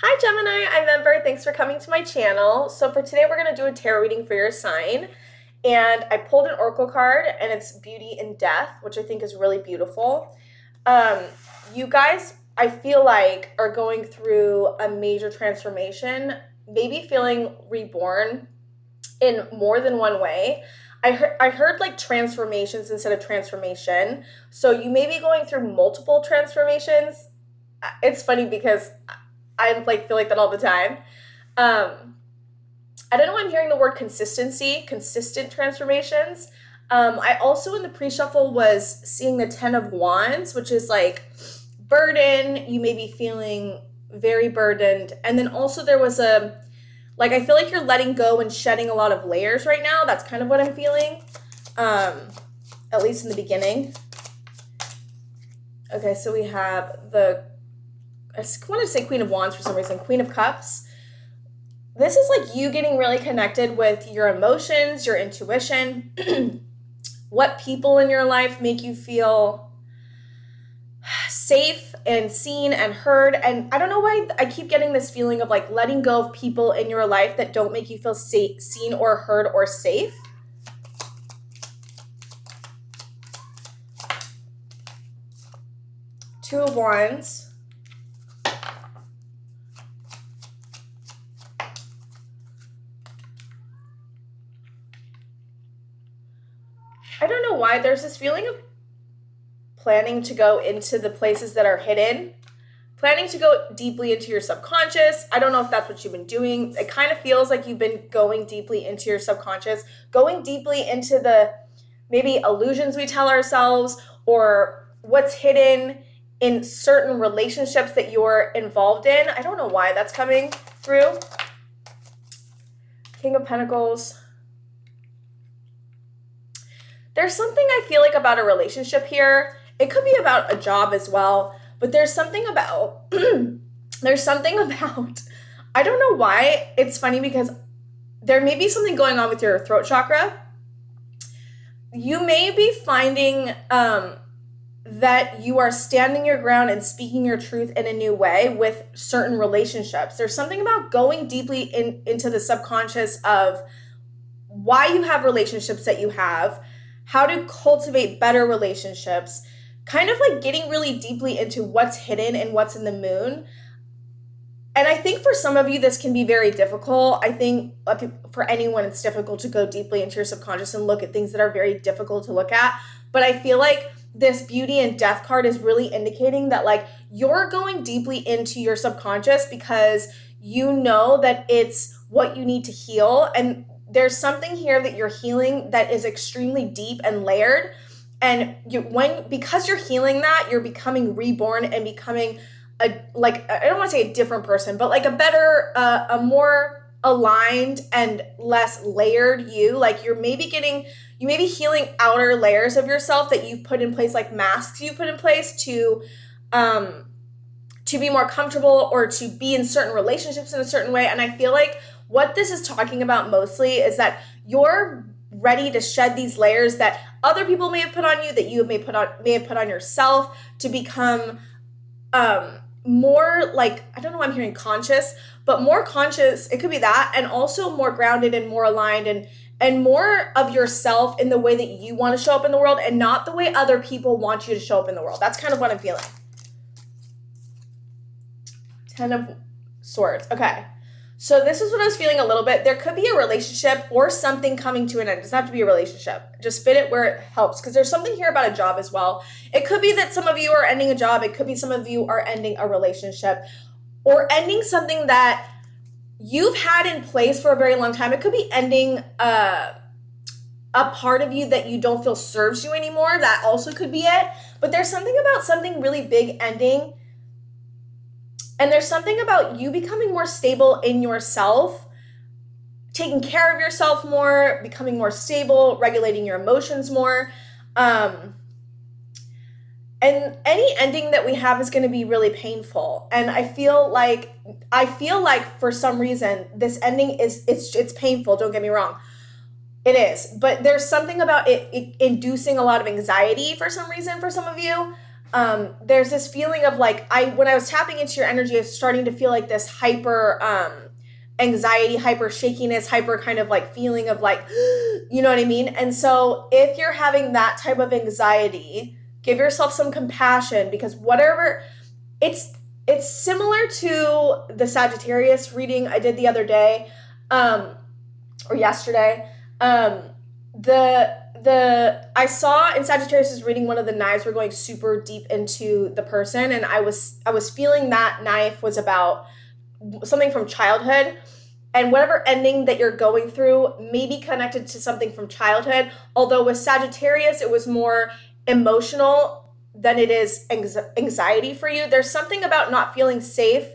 Hi Gemini, I'm Ember. Thanks for coming to my channel. So for today we're going to do a tarot reading for your sign. And I pulled an oracle card and it's Beauty and Death, which I think is really beautiful. You guys, I feel like, are going through a major transformation, maybe feeling reborn in more than one way. I heard like transformations instead of transformation. So you may be going through multiple transformations. It's funny because I like feel like that all the time. I don't know why I'm hearing the word consistency, consistent transformations. I also in the pre-shuffle was seeing the 10 of Wands, which is like burden. You may be feeling very burdened. And then also there was I feel like you're letting go and shedding a lot of layers right now. That's kind of what I'm feeling, at least in the beginning. Okay, so we have I wanted to say Queen of Wands for some reason, Queen of Cups. This is like you getting really connected with your emotions, your intuition, what people in your life make you feel safe and seen and heard. And I don't know why I keep getting this feeling of like letting go of people in your life that don't make you feel seen or heard or safe. Two of Wands. I don't know why there's this feeling of planning to go into the places that are hidden, planning to go deeply into your subconscious. I don't know if that's what you've been doing. It kind of feels like you've been going deeply into your subconscious, going deeply into the maybe illusions we tell ourselves or what's hidden in certain relationships that you're involved in. I don't know why that's coming through. King of Pentacles. There's something I feel like about a relationship here. It could be about a job as well, but there's something about, I don't know why. It's funny because there may be something going on with your throat chakra. You may be finding that you are standing your ground and speaking your truth in a new way with certain relationships. There's something about going deeply into the subconscious of why you have relationships that you have, how to cultivate better relationships, kind of like getting really deeply into what's hidden and what's in the moon. And I think for some of you, this can be very difficult. I think for anyone, it's difficult to go deeply into your subconscious and look at things that are very difficult to look at. But I feel like this Beauty and Death card is really indicating that like you're going deeply into your subconscious because you know that it's what you need to heal. And there's something here that you're healing that is extremely deep and layered. And because you're healing that, you're becoming reborn and becoming I don't want to say a different person, but like a better, a more aligned and less layered you. Like you may be healing outer layers of yourself that you've put in place, like masks you've put in place to be more comfortable or to be in certain relationships in a certain way. And I feel like what this is talking about mostly is that you're ready to shed these layers that other people may have put on you, that you may have put on yourself, to become more like, I don't know why I'm hearing conscious, but more conscious. It could be that, and also more grounded and more aligned and more of yourself in the way that you want to show up in the world and not the way other people want you to show up in the world. That's kind of what I'm feeling. 10 of Swords. Okay. So this is what I was feeling a little bit. There could be a relationship or something coming to an end. It doesn't have to be a relationship. Just fit it where it helps, because there's something here about a job as well. It could be that some of you are ending a job. It could be some of you are ending a relationship or ending something that you've had in place for a very long time. It could be ending a part of you that you don't feel serves you anymore. That also could be it. But there's something about something really big ending. And there's something about you becoming more stable in yourself, taking care of yourself more, becoming more stable, regulating your emotions more. And any ending that we have is going to be really painful. And I feel like for some reason, this ending it's painful. Don't get me wrong. It is. But there's something about it inducing a lot of anxiety for some reason for some of you. there's this feeling of like, when I was tapping into your energy, I was starting to feel like this hyper anxiety, hyper shakiness, hyper kind of like feeling of like, you know what I mean? And so if you're having that type of anxiety, give yourself some compassion, because whatever, it's similar to the Sagittarius reading I did the other day, or yesterday. I saw in Sagittarius' reading, one of the knives were going super deep into the person, and I was feeling that knife was about something from childhood, and whatever ending that you're going through may be connected to something from childhood, although with Sagittarius it was more emotional than it is anxiety for you. There's something about not feeling safe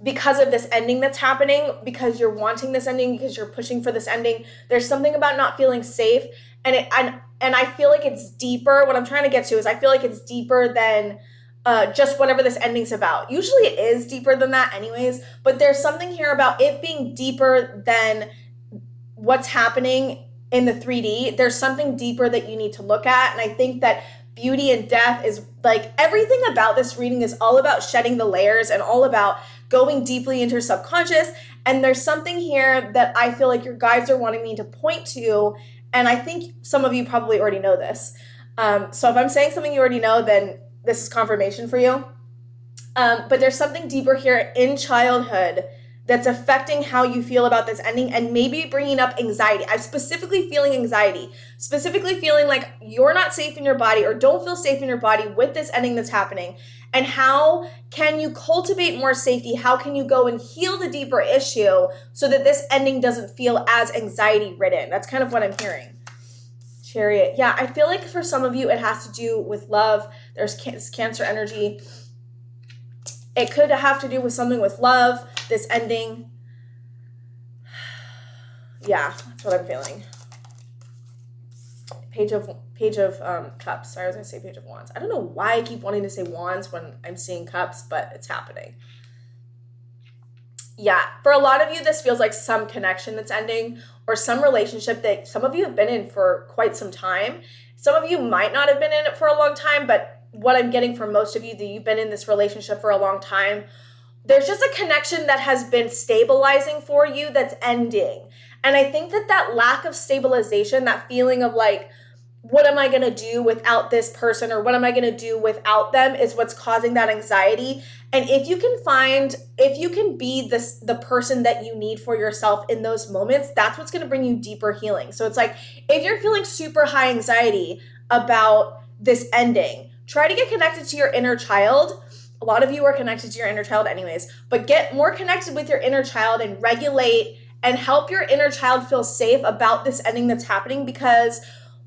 because of this ending that's happening, because you're wanting this ending, because you're pushing for this ending. There's something about not feeling safe, and I feel like it's deeper. What I'm trying to get to is I feel like it's deeper than just whatever this ending's about. Usually it is deeper than that anyways, but there's something here about it being deeper than what's happening in the 3D. There's something deeper that you need to look at, and I think that beauty and death is like, everything about this reading is all about shedding the layers and all about going deeply into your subconscious. And there's something here that I feel like your guides are wanting me to point to, and I think some of you probably already know this. So if I'm saying something you already know, then this is confirmation for you. But there's something deeper here in childhood that's affecting how you feel about this ending, and maybe bringing up anxiety. I'm specifically feeling anxiety, specifically feeling like you're not safe in your body or don't feel safe in your body with this ending that's happening. And how can you cultivate more safety? How can you go and heal the deeper issue so that this ending doesn't feel as anxiety ridden? That's kind of what I'm hearing. Chariot. Yeah, I feel like for some of you it has to do with love. There's Cancer energy. It could have to do with something with love, this ending. Yeah, that's what I'm feeling. Page of Cups. Sorry, I was going to say Page of Wands. I don't know why I keep wanting to say Wands when I'm seeing Cups, but it's happening. Yeah, for a lot of you, this feels like some connection that's ending, or some relationship that some of you have been in for quite some time. Some of you might not have been in it for a long time, but what I'm getting from most of you, that you've been in this relationship for a long time, there's just a connection that has been stabilizing for you that's ending. And I think that lack of stabilization, that feeling of like, what am I going to do without this person, or what am I going to do without them, is what's causing that anxiety. And if you can be the person that you need for yourself in those moments, that's what's going to bring you deeper healing. So it's like, if you're feeling super high anxiety about this ending, try to get connected to your inner child. A lot of you are connected to your inner child anyways, but get more connected with your inner child and regulate and help your inner child feel safe about this ending that's happening. Because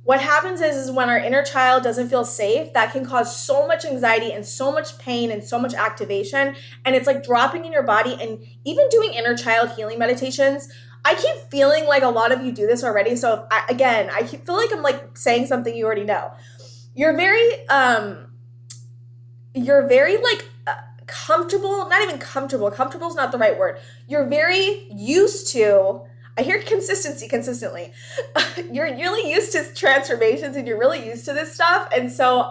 what happens is when our inner child doesn't feel safe, that can cause so much anxiety and so much pain and so much activation. And it's like dropping in your body. And even doing inner child healing meditations, I keep feeling like a lot of you do this already. So I feel like I'm like saying something you already know. You're very like comfortable, not even comfortable. Comfortable is not the right word. You're very used to, I hear consistently. You're really used to transformations, and you're really used to this stuff. And so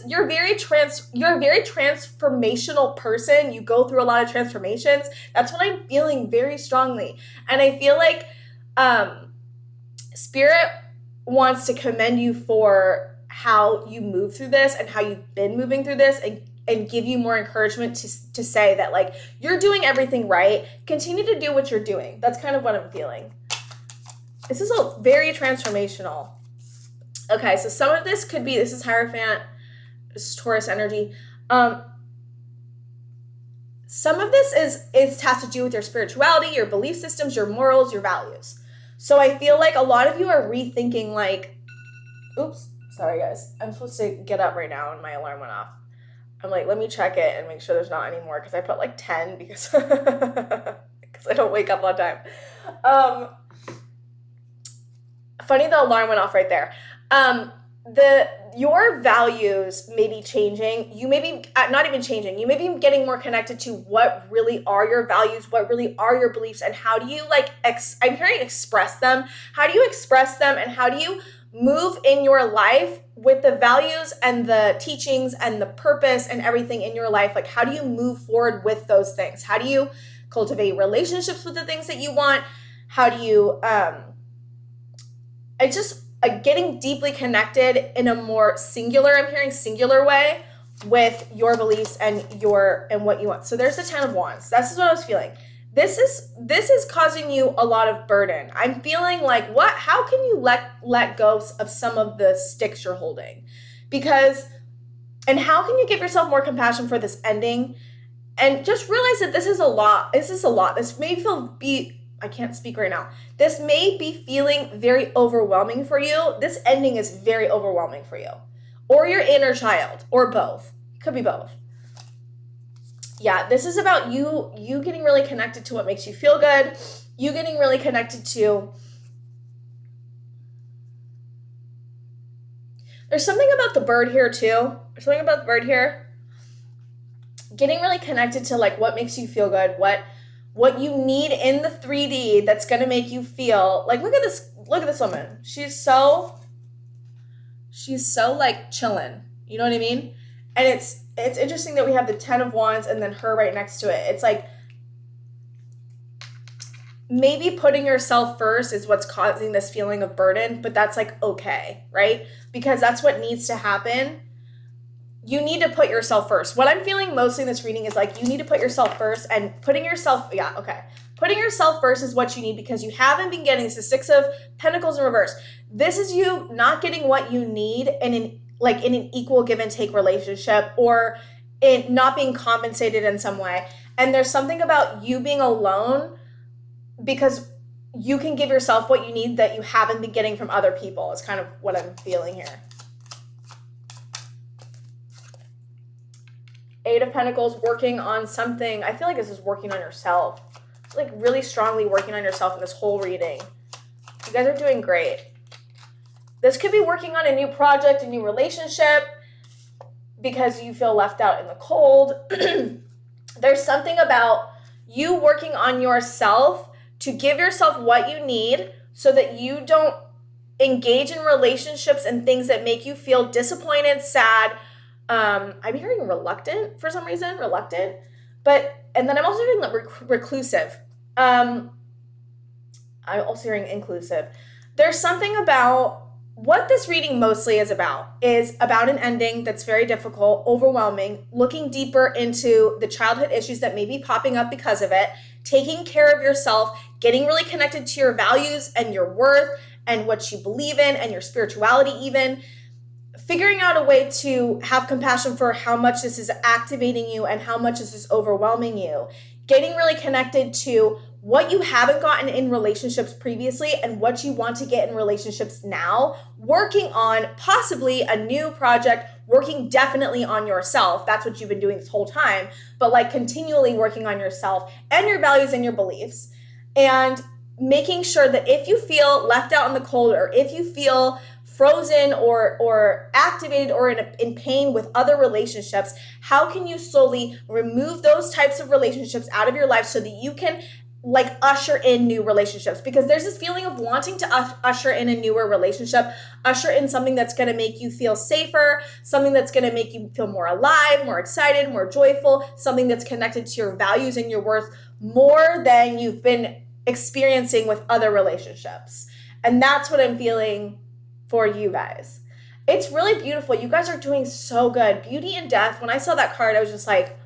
you're a very transformational person. You go through a lot of transformations. That's what I'm feeling very strongly. And I feel like Spirit wants to commend you for how you move through this and how you've been moving through this, and give you more encouragement to say that like, you're doing everything right. Continue to do what you're doing. That's kind of what I'm feeling. This is a very transformational. Okay, so some of this could be, this is Hierophant, this is Taurus energy. Some of this has to do with your spirituality, your belief systems, your morals, your values. So I feel like a lot of you are rethinking like, oops, sorry guys, I'm supposed to get up right now and my alarm went off. I'm like, let me check it and make sure there's not any more, because I put like 10 because I don't wake up on time. Funny, the alarm went off right there. Your values may be changing. You may be not even changing. You may be getting more connected to what really are your values, what really are your beliefs, and how do you like, I'm hearing express them. How do you express them, and how do you move in your life with the values and the teachings and the purpose and everything in your life. Like, how do you move forward with those things? How do you cultivate relationships with the things that you want? How do you, it's just getting deeply connected in a more singular, I'm hearing singular way with your beliefs and what you want. So there's the 10 of Wands. That's what I was feeling. This is causing you a lot of burden. I'm feeling like, how can you let go of some of the sticks you're holding? And how can you give yourself more compassion for this ending? And just realize that this is a lot. This may I can't speak right now. This may be feeling very overwhelming for you. This ending is very overwhelming for you. Or your inner child, or both. It could be both. Yeah, this is about you getting really connected to what makes you feel good. You getting really connected to... There's something about the bird here too. There's something about the bird here. Getting really connected to like what makes you feel good, what you need in the 3D that's going to make you feel like, look at this woman. She's so like chilling. You know what I mean? And it's interesting that we have the 10 of Wands and then her right next to it. It's like maybe putting yourself first is what's causing this feeling of burden, but that's like okay, right? Because that's what needs to happen. You need to put yourself first. What I'm feeling mostly in this reading is like you need to put yourself first, and putting yourself first is what you need because you haven't been getting the 6 of Pentacles in reverse. This is you not getting what you need in an equal give and take relationship, or in not being compensated in some way. And there's something about you being alone because you can give yourself what you need that you haven't been getting from other people. It's kind of what I'm feeling here. 8 of Pentacles, working on something. I feel like this is working on yourself. Like really strongly working on yourself in this whole reading. You guys are doing great. This could be working on a new project, a new relationship, because you feel left out in the cold. There's something about you working on yourself to give yourself what you need so that you don't engage in relationships and things that make you feel disappointed, sad. I'm hearing reluctant for some reason, and then I'm also hearing reclusive. I'm also hearing inclusive. There's something about what this reading mostly is about an ending that's very difficult, overwhelming, looking deeper into the childhood issues that may be popping up because of it, taking care of yourself, getting really connected to your values and your worth and what you believe in and your spirituality even, figuring out a way to have compassion for how much this is activating you and how much this is overwhelming you, getting really connected to what you haven't gotten in relationships previously and what you want to get in relationships now, working on possibly a new project, working definitely on yourself. That's what you've been doing this whole time, but like continually working on yourself and your values and your beliefs, and making sure that if you feel left out in the cold, or if you feel frozen or activated or in pain with other relationships, how can you slowly remove those types of relationships out of your life so that you can like usher in new relationships? Because there's this feeling of wanting to usher in a newer relationship, usher in something that's going to make you feel safer, something that's going to make you feel more alive, more excited, more joyful, something that's connected to your values and your worth more than you've been experiencing with other relationships. And that's what I'm feeling for you guys. It's really beautiful. You guys are doing so good. Beauty and Death. When I saw that card, I was just like,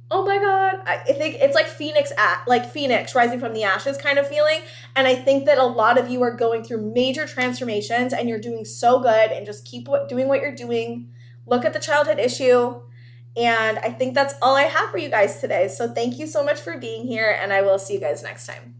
oh my God. I think it's like Phoenix rising from the ashes kind of feeling. And I think that a lot of you are going through major transformations and you're doing so good, and just keep doing what you're doing. Look at the childhood issue. And I think that's all I have for you guys today. So thank you so much for being here, and I will see you guys next time.